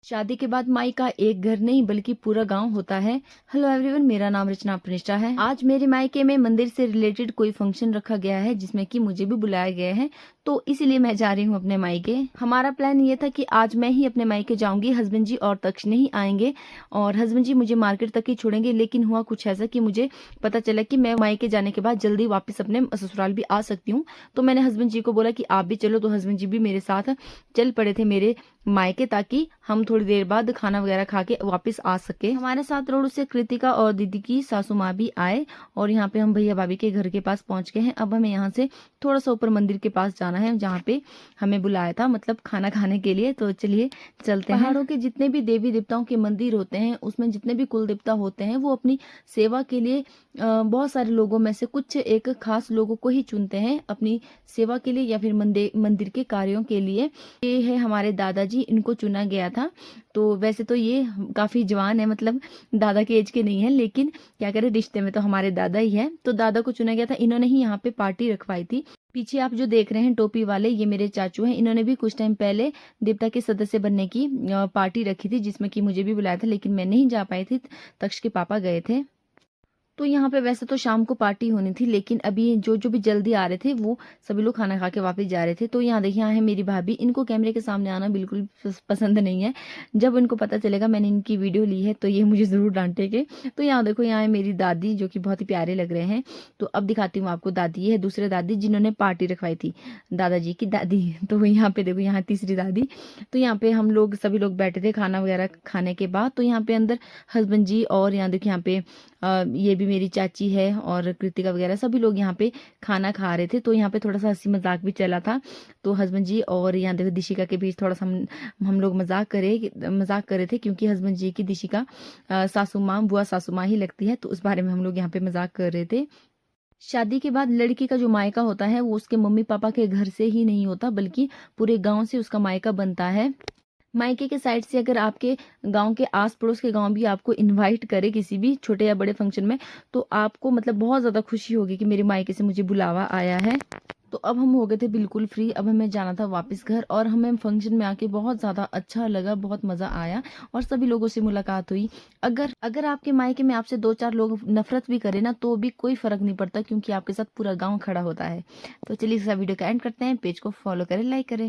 शादी के बाद माई का एक घर नहीं बल्कि पूरा गांव होता है। हेलो एवरीवन, मेरा नाम रचना प्रनिष्ठा है। आज मेरे मायके में मंदिर से रिलेटेड कोई फंक्शन रखा गया है जिसमें कि मुझे भी बुलाया गया है, तो इसीलिए मैं जा रही हूँ अपने मायके। हमारा प्लान ये था कि आज मैं ही अपने मायके जाऊंगी, हस्बैंड जी और तक्ष नहीं आएंगे और हस्बैंड जी मुझे मार्केट तक ही छोड़ेंगे। लेकिन हुआ कुछ ऐसा कि मुझे पता चला कि मैं मायके जाने के बाद जल्दी वापस अपने ससुराल भी आ सकती हूँ, तो मैंने हस्बैंड जी को बोला कि आप भी चलो। तो हस्बैंड जी भी मेरे साथ चल पड़े थे मेरे मायके, ताकि हम थोड़ी देर बाद खाना वगैरह खा के वापस आ सके। हमारे साथ रोड से कृतिका और दीदी की सासू माँ भी आए और यहाँ पे हम भैया भाभी के घर के पास पहुंच गए हैं। अब हमें यहाँ से थोड़ा सा ऊपर मंदिर के पास जाना है जहाँ पे हमें बुलाया था, मतलब खाना खाने के लिए। तो चलिए चलते हैं। पहाड़ों के जितने भी देवी देवताओं के मंदिर होते हैं उसमें जितने भी कुल देवता होते हैं वो अपनी सेवा के लिए बहुत सारे लोगों में से कुछ एक खास लोगों को ही चुनते हैं अपनी सेवा के लिए या फिर मंदिर के कार्यों के लिए। ये है हमारे दादाजी, इनको चुना गया था। तो वैसे तो ये काफी जवान है, मतलब दादा के एज के नहीं है, लेकिन क्या करें, रिश्ते में तो हमारे दादा ही है। तो दादा को चुना गया था, इन्होंने ही यहाँ पे पार्टी रखवाई थी। पीछे आप जो देख रहे हैं टोपी वाले, ये मेरे चाचू हैं। इन्होंने भी कुछ टाइम पहले देवता के सदस्य बनने की पार्टी रखी थी जिसमें कि मुझे भी बुलाया था, लेकिन मैं नहीं जा पाई थी, तक्ष के पापा गए थे। तो यहाँ पे वैसे तो शाम को पार्टी होनी थी, लेकिन अभी जो जो भी जल्दी आ रहे थे वो सभी लोग खाना खा के वापस जा रहे थे। तो यहाँ देखिए, यहाँ है मेरी भाभी, इनको कैमरे के सामने आना बिल्कुल पसंद नहीं है। जब इनको पता चलेगा मैंने इनकी वीडियो ली है तो ये मुझे जरूर डांटेंगे। तो यहाँ देखो, यहाँ है मेरी दादी जो कि बहुत ही प्यारे लग रहे हैं। तो अब दिखाती हूँ आपको दादी। ये है दूसरे दादी जिन्होंने पार्टी रखवाई थी, दादाजी की दादी। तो यहाँ पे देखो, यहाँ तीसरी दादी। तो यहाँ पे हम लोग सभी लोग बैठे थे खाना वगैरह खाने के बाद। तो यहाँ पे अंदर हस्बैंड जी और यहाँ देखिए यहाँ पे ये भी मेरी चाची है और कृतिका वगैरह सभी लोग यहाँ पे खाना खा रहे थे। तो यहाँ पे थोड़ा सा हंसी मजाक भी चला था। तो हस्बैंड जी और यहाँ देखो दिशिका के बीच थोड़ा सा हम लोग मजाक कर रहे थे, क्योंकि हस्बैंड जी की दिशिका सासू माँ, बुआ सासू माँ ही लगती है। तो उस बारे में हम लोग यहाँ पे मजाक कर रहे थे। शादी के बाद लड़की का जो मायका होता है वो उसके मम्मी पापा के घर से ही नहीं होता, बल्कि पूरे गांव से उसका मायका बनता है। मायके के साइड से अगर आपके गांव के आस पड़ोस के गांव भी आपको इनवाइट करे किसी भी छोटे या बड़े फंक्शन में, तो आपको मतलब बहुत ज्यादा खुशी होगी कि मेरे मायके से मुझे बुलावा आया है। तो अब हम हो गए थे बिल्कुल फ्री, अब हमें जाना था वापस घर। और हमें फंक्शन में आके बहुत ज्यादा अच्छा लगा, बहुत मजा आया और सभी लोगों से मुलाकात हुई। अगर अगर आपके मायके में आपसे दो चार लोग नफरत भी करे ना, तो भी कोई फर्क नहीं पड़ता, क्योंकि आपके साथ पूरा गाँव खड़ा होता है। तो चलिए इस वीडियो का एंड करते हैं। पेज को फॉलो करें, लाइक करें।